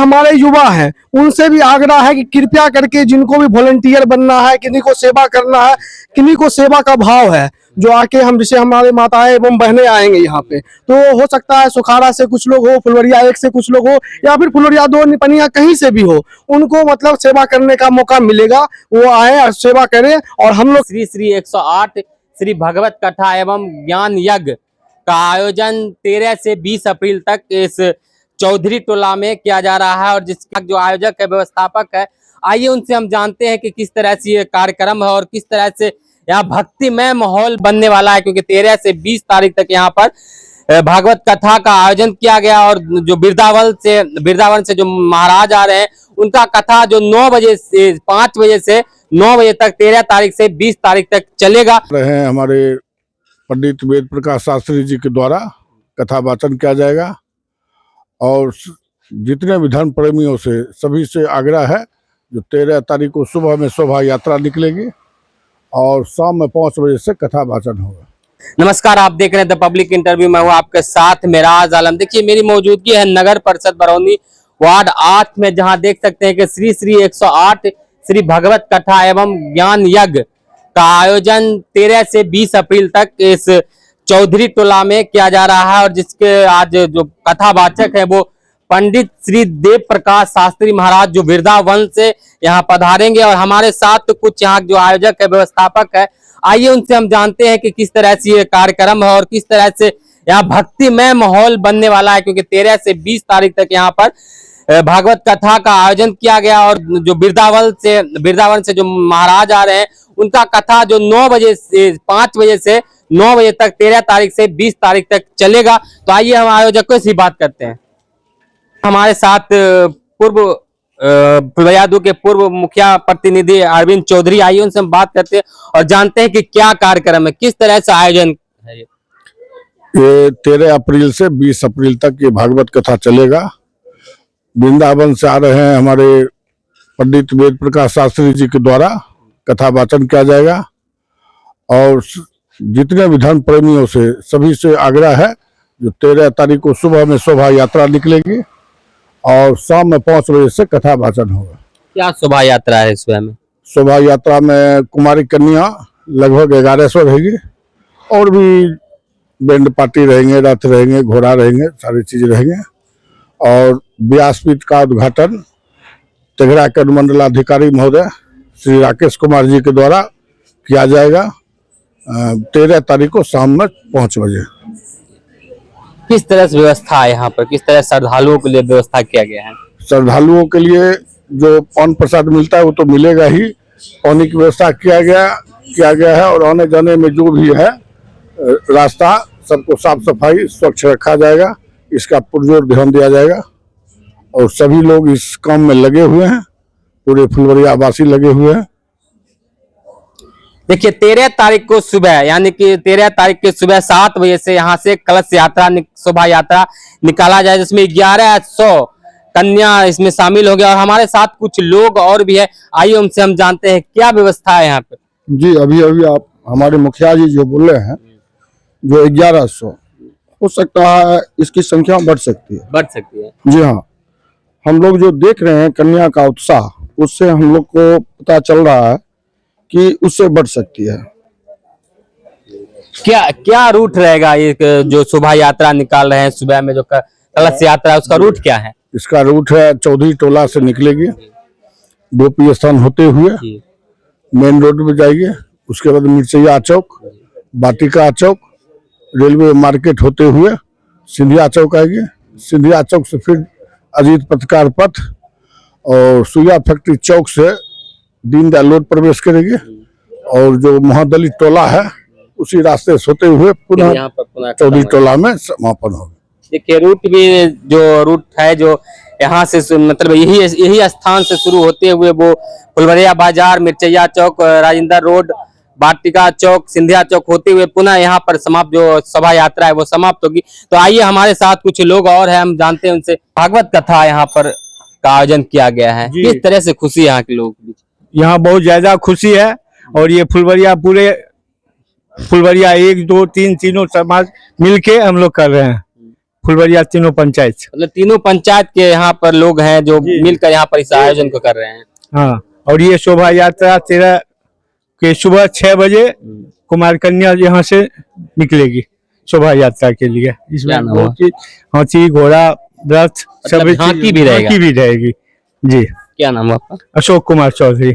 हमारे युवा हैं उनसे भी आग्रह है कि कृपया करके जिनको भी वॉलंटियर बनना है, किन्हीं को सेवा करना है, किन्हीं को सेवा का भाव है, जो आके हम जैसे हमारे माताएं एवं बहनें आएंगे यहाँ पे, तो हो सकता है सुखाड़ा से कुछ लोग हो, फुलवरिया 1 से कुछ लोग हो, या फिर फुलवरिया 2 निपनिया कहीं से भी हो, उनको मतलब सेवा करने का मौका मिलेगा, वो आए और सेवा करें। और हम लोग श्री 108 श्री भगवत कथा एवं ज्ञान यज्ञ का आयोजन 13 से 20 अप्रैल तक इस चौधरी टोला में किया जा रहा है, और जिसका जो आयोजक है, व्यवस्थापक है, आइए उनसे हम जानते हैं कि किस तरह से ये कार्यक्रम है और किस तरह से यहाँ भक्तिमय माहौल बनने वाला है, क्योंकि 13 से 20 तारीख तक यहाँ पर भागवत कथा का आयोजन किया गया। और जो वृंदावन से जो महाराज आ रहे हैं, उनका कथा जो 9 बजे से 5 बजे से 9 बजे तक 13 तारीख से 20 तारीख तक चलेगा। रहे हमारे पंडित वेद प्रकाश शास्त्री जी के द्वारा कथा वाचन किया जाएगा, और जितने भी धर्म प्रेमियों से सभी से आग्रह है, जो 13 तारीख को सुबह में शोभा यात्रा निकलेगी और शाम में 5 बजे से कथा वाचन होगा। नमस्कार, आप देख रहे हैं द पब्लिक इंटरव्यू। मैं हूं आपके साथ मेराज आलम। देखिए, मेरी मौजूदगी है नगर परिषद बरौनी वार्ड 8 में, जहां देख सकते हैं कि श्री 108 श्री भगवत कथा एवं ज्ञान यज्ञ का आयोजन 13 से 20 अप्रैल तक इस चौधरी टोला में किया जा रहा है, और जिसके आज जो कथावाचक है वो पंडित श्री देव प्रकाश शास्त्री महाराज जो वृंदावन से यहाँ पधारेंगे। और हमारे साथ कुछ यहाँ जो आयोजक है, व्यवस्थापक है, आइए उनसे हम जानते हैं कि किस तरह से ये कार्यक्रम है और किस तरह से यहाँ भक्तिमय माहौल बनने वाला है, क्योंकि 13 से 20 तारीख तक यहाँ पर भागवत कथा का आयोजन किया गया। और जो वृंदावन से जो महाराज आ रहे हैं, उनका कथा जो 9 बजे से 5 बजे से 9 बजे तक 13 तारीख से 20 तारीख तक चलेगा। तो आइए हम आयोजकों से बात करते हैं। हमारे साथ फुलवरिया 2 के पूर्व मुखिया प्रतिनिधि अरविंद चौधरी, आइए उनसे हम बात करते हैं और जानते हैं कि क्या कार्यक्रम है, किस तरह से आयोजन है। ये 13 अप्रैल से 20 अप्रैल तक ये भागवत कथा चलेगा। वृंदावन से आ रहे हैं हमारे पंडित वेद प्रकाश शास्त्री जी के द्वारा कथा वाचन किया जाएगा, और जितने भी धर्म प्रेमियों से सभी से आग्रह है, जो 13 तारीख को सुबह में शोभा यात्रा निकलेगी और शाम में 5 बजे से कथा वाचन होगा। क्या शोभा यात्रा है इस में? शोभा यात्रा में कुमारी कन्या लगभग 1100 रहेगी, और भी बैंड पार्टी रहेंगे, रथ रहेंगे, घोड़ा रहेंगे, सारी चीज रहेंगे। और व्यासपीठ का उद्घाटन तेघड़ा के अनुमंडलाधिकारी महोदय श्री राकेश कुमार जी के द्वारा किया जाएगा 13 तारीख को शाम में 5 बजे। किस तरह से व्यवस्था है यहाँ पर, किस तरह श्रद्धालुओं के लिए व्यवस्था किया गया है? श्रद्धालुओं के लिए जो पान प्रसाद मिलता है वो तो मिलेगा ही, पानी की व्यवस्था किया गया है, और आने जाने में जो भी है रास्ता सबको साफ सफाई स्वच्छ रखा जाएगा, इसका पुरजोर ध्यान दिया जाएगा। और सभी लोग इस काम में लगे हुए हैं, पूरे फुलवरिया वासी लगे हुए हैं। देखिए, 13 तारीख को सुबह, यानी कि 13 तारीख के सुबह 7 बजे से यहाँ से कलश यात्रा शोभा यात्रा निकाला जाए, जिसमें 1100 कन्या इसमें शामिल हो गया। और हमारे साथ कुछ लोग और भी है, आइए उनसे हम जानते हैं क्या व्यवस्था है यहाँ पे। जी, अभी आप हमारे मुखिया जी जो बोल रहे हैं, जो 1100 हो सकता है, इसकी संख्या बढ़ सकती है। जी हाँ, हम लोग जो देख रहे हैं कन्या का उत्साह, उससे हम लोग को पता चल रहा है कि उससे बढ़ सकती है। क्या रूट रहेगा ये जो शोभा यात्रा निकाल रहे हैं सुबह में, जो कलश यात्रा है, उसका रूट क्या है? इसका रूट है चौधरी टोला से निकलेगी, गोपी स्थान होते हुए मेन रोड पे जाएगी, उसके बाद मिर्चैया चौक, बाटिका चौक, रेलवे मार्केट होते हुए सिंधिया चौक आएगी। सिंधिया चौक से फिर अजीत पत्रकार पथ और सुइया फैक्ट्री चौक से दीनदयाल रोड प्रवेश करेगी, और जो महादलित टोला है उसी रास्ते से होते हुए पुनः चौधरी टोला में समापन होगा। देखिए, रूट भी जो रूट है, जो यहाँ से मतलब यही स्थान से शुरू होते हुए वो फुलवरिया बाजार, मिर्चैया चौक, राजेंद्र रोड, बाटिका चौक, सिंधिया चौक होते हुए पुनः यहाँ पर समाप्त जो शोभा यात्रा है वो समाप्त होगी। तो आइए हमारे साथ कुछ लोग और हैं, हम जानते हैं उनसे। भागवत कथा यहाँ पर का आयोजन किया गया है, किस तरह से खुशी यहाँ के लोग? यहाँ बहुत ज्यादा खुशी है, और ये फुलवरिया पूरे फुलवरिया 1, 2, 3 तीनों समाज मिलके हम लोग कर रहे हैं। फुलवरिया तीनों पंचायत से। मतलब तीनों पंचायत के यहाँ पर लोग हैं जो मिलकर यहाँ पर इस आयोजन को कर रहे हैं। हाँ, और ये शोभा यात्रा 13 के सुबह 6 बजे कुमार कन्या यहाँ से निकलेगी शोभा यात्रा के लिए। क्या इसमें नाम बहुत चीज, हाथी घोड़ा रथ मतलब सभी झांकी भी रहेगा? झांकी भी रहेगी जी। क्या नाम है आपका? अशोक कुमार चौधरी।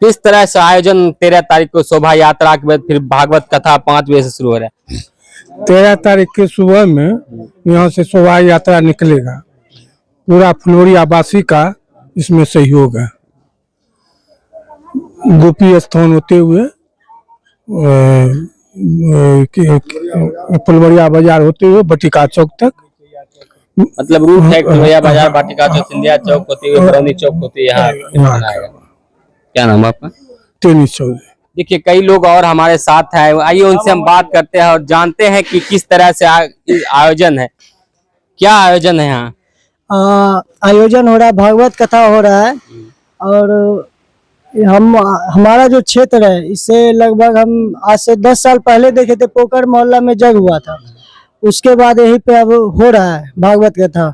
किस तरह से आयोजन 13 तारीख को शोभा यात्रा के बाद फिर भागवत कथा 5 बजे से शुरू हो रहा है? 13 तारीख के सुबह में यहाँ से शोभा यात्रा निकलेगा। पूरा फुलवरिया वासी का इसमें सहयोग है। गोपी स्थान होते हुए फुलवरिया बाजार होते हुए बटिका चौक तक। मतलब रूट है फुलवरिया बाजार, बाटिका चौक, सिंधिया चौक होते हुए बरौनी चौक होते यहाँ आएगा। क्या नाम है आपका? टेनिस चौधरी। देखिए कई लोग और हमारे साथ हैं, आइए उनसे हम बात करते हैं और जानते हैं कि किस तरह से आयोजन है, क्या आयोजन है यहाँ। आयोजन हो रहा है, भागवत कथा हो रहा है। और हमारा जो क्षेत्र है इससे लगभग हम आज से 10 साल पहले देखे थे, पोकर मोहल्ला में जग हुआ था। उसके बाद यहीं पे अब हो रहा है भागवत कथा।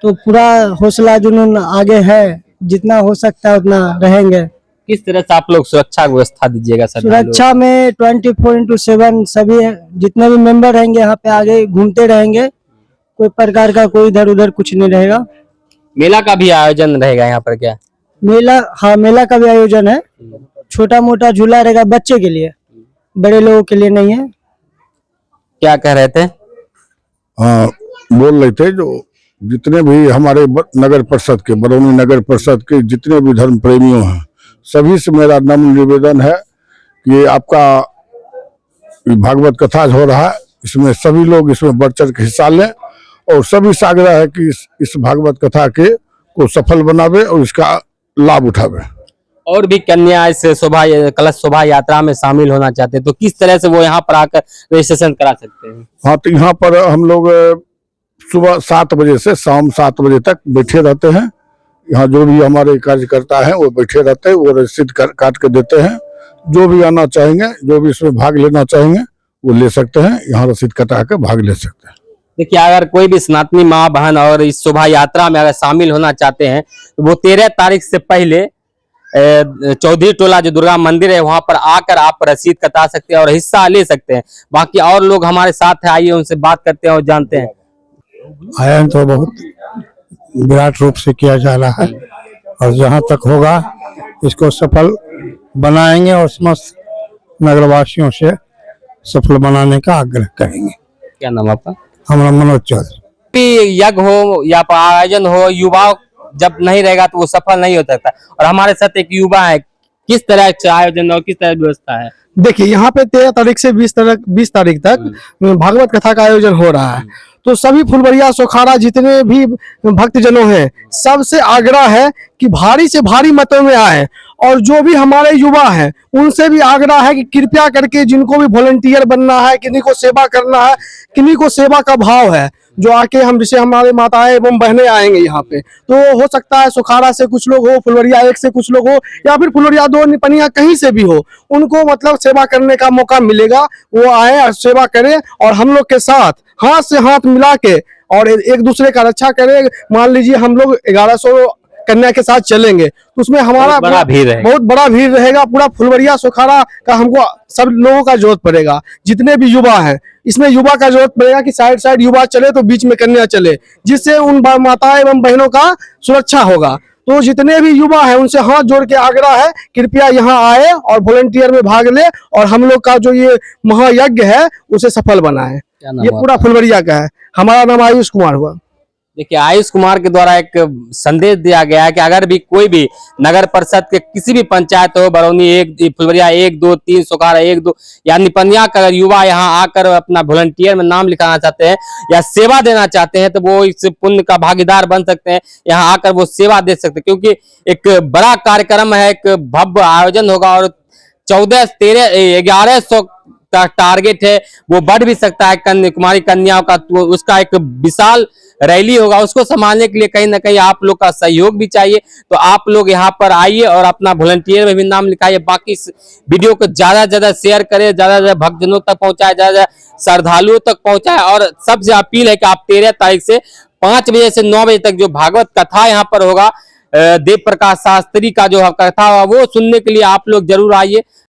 तो पूरा हौसला जुनून आगे है, जितना हो सकता है उतना रहेंगे। किस तरह से आप लोग सुरक्षा व्यवस्था दीजिएगा? सर सुरक्षा में 24/7 सभी जितने भी मेंबर रहेंगे यहाँ पे आगे घूमते रहेंगे। कोई प्रकार का कोई इधर उधर कुछ नहीं रहेगा। मेला का भी आयोजन रहेगा यहाँ पर क्या? मेला, हाँ मेला का भी आयोजन है। छोटा मोटा झूला रहेगा बच्चे के लिए, बड़े लोगों के लिए नहीं है। क्या कह रहे थे? हाँ, बोल रहे थे जो जितने भी हमारे नगर परिषद के, बरौनी नगर परिषद के जितने भी धर्म प्रेमियों हैं, सभी से मेरा नम्र निवेदन है कि आपका भागवत कथा हो रहा है, इसमें सभी लोग इसमें बढ़ चढ़ के हिस्सा लें और सभी से आग्रह है कि इस भागवत कथा के को सफल बनावे और इसका लाभ उठावे। और भी कन्या इस कलश शोभा यात्रा में शामिल होना चाहते हैं तो किस तरह से वो यहाँ पर आकर रजिस्ट्रेशन करा सकते हैं? हाँ, तो यहाँ पर हम लोग सुबह 7 बजे से शाम 7 बजे तक बैठे रहते हैं। यहाँ जो भी हमारे कार्यकर्ता हैं वो बैठे रहते हैं, वो रसीद काट के देते हैं। जो भी आना चाहेंगे, जो भी इसमें भाग लेना चाहेंगे वो ले सकते हैं, यहाँ रसीद कटा के भाग ले सकते हैं। देखिए अगर कोई भी सनातनी माँ बहन और इस शोभा यात्रा में अगर शामिल होना चाहते हैं तो वो 13 तारीख से पहले चौधरी टोला जो दुर्गा मंदिर है वहां पर आकर आप रसीद कटा सकते हैं और हिस्सा ले सकते हैं। बाकी और लोग हमारे साथ हैं, आइए उनसे बात करते हैं और जानते हैं। आयोजन तो बहुत विराट रूप से किया जा रहा है और जहाँ तक होगा इसको सफल बनाएंगे और समस्त नगरवासियों से सफल बनाने का आग्रह करेंगे। क्या नाम आपका? हमारा मनोज चौधरी। यज्ञ हो या आयोजन हो, युवा जब नहीं रहेगा तो वो सफल नहीं हो सकता। और हमारे साथ एक युवा है, किस तरह से आयोजन और किस तरह व्यवस्था है? देखिए यहाँ पे 13 तारीख से 20 तारीख तक भागवत कथा का आयोजन हो रहा है। तो सभी फुलवरिया सोखारा जितने भी भक्तजनों हैं सबसे आग्रह है कि भारी से भारी मतों में आए। और जो भी हमारे युवा हैं उनसे भी आग्रह है कि कृपया करके जिनको भी वॉलंटियर बनना है, किन्हीं को सेवा करना है, किन्हीं को सेवा का भाव है, जो आके हम जैसे हमारे माताएं एवं बहनें आएंगे यहाँ पे। तो हो सकता है सोखारा से कुछ लोग हो, फुलवरिया 1 से कुछ लोग हो या फिर फुलवरिया 2 निपनिया कहीं से भी हो, उनको मतलब सेवा करने का मौका मिलेगा। वो आए और सेवा करें और हम लोग के साथ हाथ से हाथ मिला के और एक दूसरे का रक्षा करें। मान लीजिए हम लोग 1100 कन्या के साथ चलेंगे तो उसमें हमारा बहुत बड़ा भीड़ रहेगा। पूरा फुलवरिया सोखारा का हमको सब लोगों का जरूरत पड़ेगा, जितने भी युवा हैं इसमें युवा का जरूरत पड़ेगा कि साइड युवा चले तो बीच में कन्या चले, जिससे उन माताएं एवं बहनों का सुरक्षा होगा। तो जितने भी युवा हैं उनसे हाथ जोड़ के आग्रह है कृपया यहाँ आए और वॉलंटियर में भाग ले और हम लोग का जो ये महायज्ञ है उसे सफल बनाए। ये पूरा फुलवरिया का है। हमारा नाम आयुष कुमार हुआ। देखिए आयुष कुमार के द्वारा एक संदेश दिया गया है कि अगर भी कोई भी नगर परिषद के किसी भी पंचायत हो, बरौनी 1, फुलवरिया 1, 2, 3, सोखारा 1, 2 या निपनिया का अगर युवा यहाँ आकर अपना वॉलंटियर में नाम लिखाना चाहते हैं या सेवा देना चाहते हैं तो वो इस पुण्य का भागीदार बन सकते हैं। यहाँ आकर वो सेवा दे सकते हैं क्योंकि एक बड़ा कार्यक्रम है, एक भव्य आयोजन होगा और 14, 13, 1100 का टारगेट है, वो बढ़ भी सकता है। कुमारी कन्याओं का तो उसका एक विशाल रैली होगा उसको संभालने के लिए कहीं ना कहीं आप लोग का सहयोग भी चाहिए। तो आप लोग यहाँ पर आइए और अपना वॉलंटियर में भी नाम लिखाइए। बाकी इस वीडियो को ज्यादा से ज्यादा शेयर करें, ज्यादा से ज्यादा भक्तजनों तक पहुंचाए, ज्यादा श्रद्धालुओं तक पहुंचाए। और सबसे अपील है कि आप 13 तारीख से 5 बजे से 9 बजे तक जो भागवत कथा यहाँ पर होगा, देव प्रकाश शास्त्री का जो कथा होगा वो सुनने के लिए आप लोग जरूर आइए।